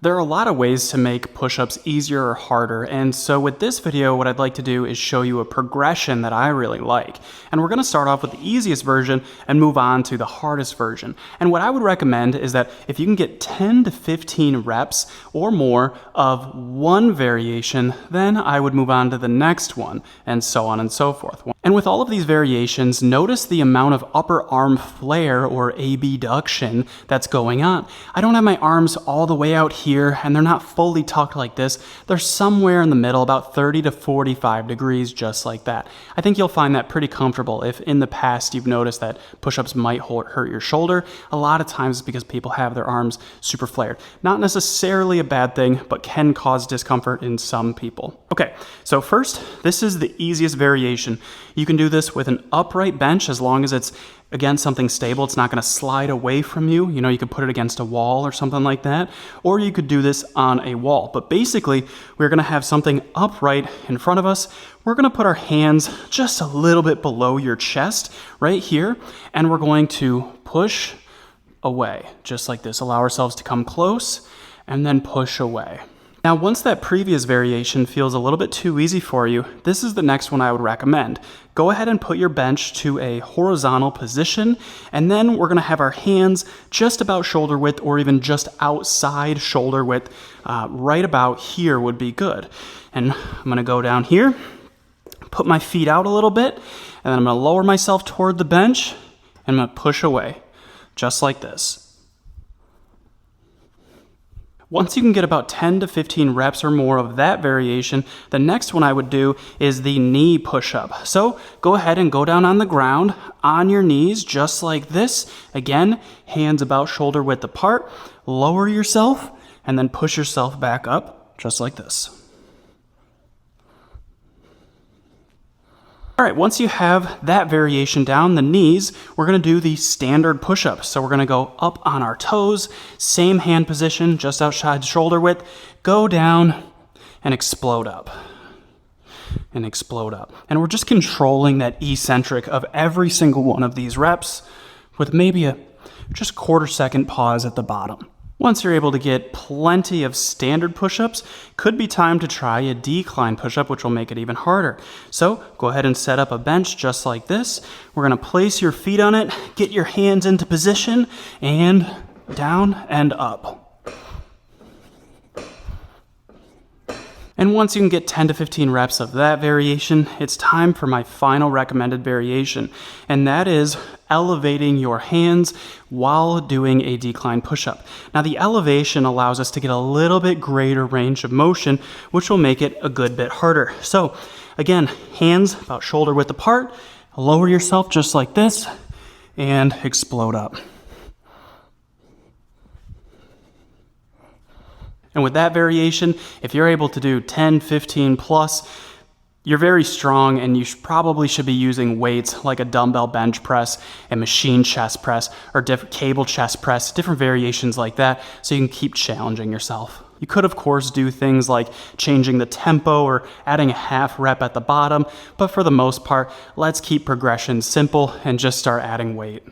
There are a lot of ways to make push-ups easier or harder, and so with this video what I'd like to do is show you a progression that I really like. And we're going to start off with the easiest version and move on to the hardest version. And what I would recommend is that if you can get 10 to 15 reps or more of one variation, then I would move on to the next one, and so on and so forth. And with all of these variations, notice the amount of upper arm flare or abduction that's going on. I don't have my arms all the way out here, and they're not fully tucked like this. They're somewhere in the middle, about 30 to 45 degrees, just like that. I think you'll find that pretty comfortable. If in the past you've noticed that push-ups might hurt your shoulder, a lot of times it's because people have their arms super flared. Not necessarily a bad thing, but can cause discomfort in some people. Okay, so first, this is the easiest variation. You can do this with an upright bench as long as it's, again, something stable. It's not going to slide away from you. You know, you could put it against a wall or something like that, or you could do this on a wall. But basically, we're going to have something upright in front of us. We're going to put our hands just a little bit below your chest right here, and we're going to push away, just like this. Allow ourselves to come close and then push away. Now, once that previous variation feels a little bit too easy for you, this is the next one I would recommend. Go ahead and put your bench to a horizontal position, and then we're gonna have our hands just about shoulder width or even just outside shoulder width. Right about here would be good. And I'm gonna go down here, put my feet out a little bit, and then I'm gonna lower myself toward the bench, and I'm gonna push away, just like this. Once you can get about 10 to 15 reps or more of that variation, the next one I would do is the knee push-up. So go ahead and go down on the ground on your knees just like this. Again, hands about shoulder width apart. Lower yourself and then push yourself back up just like this. All right, once you have that variation down, the knees, we're gonna do the standard push-up. So we're gonna go up on our toes, same hand position, just outside shoulder width, go down and explode up. And explode up. And we're just controlling that eccentric of every single one of these reps with maybe a just quarter-second pause at the bottom. Once you're able to get plenty of standard push-ups, could be time to try a decline push-up, which will make it even harder. So go ahead and set up a bench just like this. We're gonna place your feet on it, get your hands into position, and down and up. And once you can get 10 to 15 reps of that variation, it's time for my final recommended variation, and that is elevating your hands while doing a decline push-up. Now, the elevation allows us to get a little bit greater range of motion, which will make it a good bit harder. So again, hands about shoulder width apart, lower yourself just like this, and explode up. And with that variation, if you're able to do 10, 15 plus, you're very strong, and you probably should be using weights like a dumbbell bench press, a machine chest press, or cable chest press, different variations like that, so you can keep challenging yourself. You could, of course, do things like changing the tempo or adding a half rep at the bottom, but for the most part, let's keep progression simple and just start adding weight.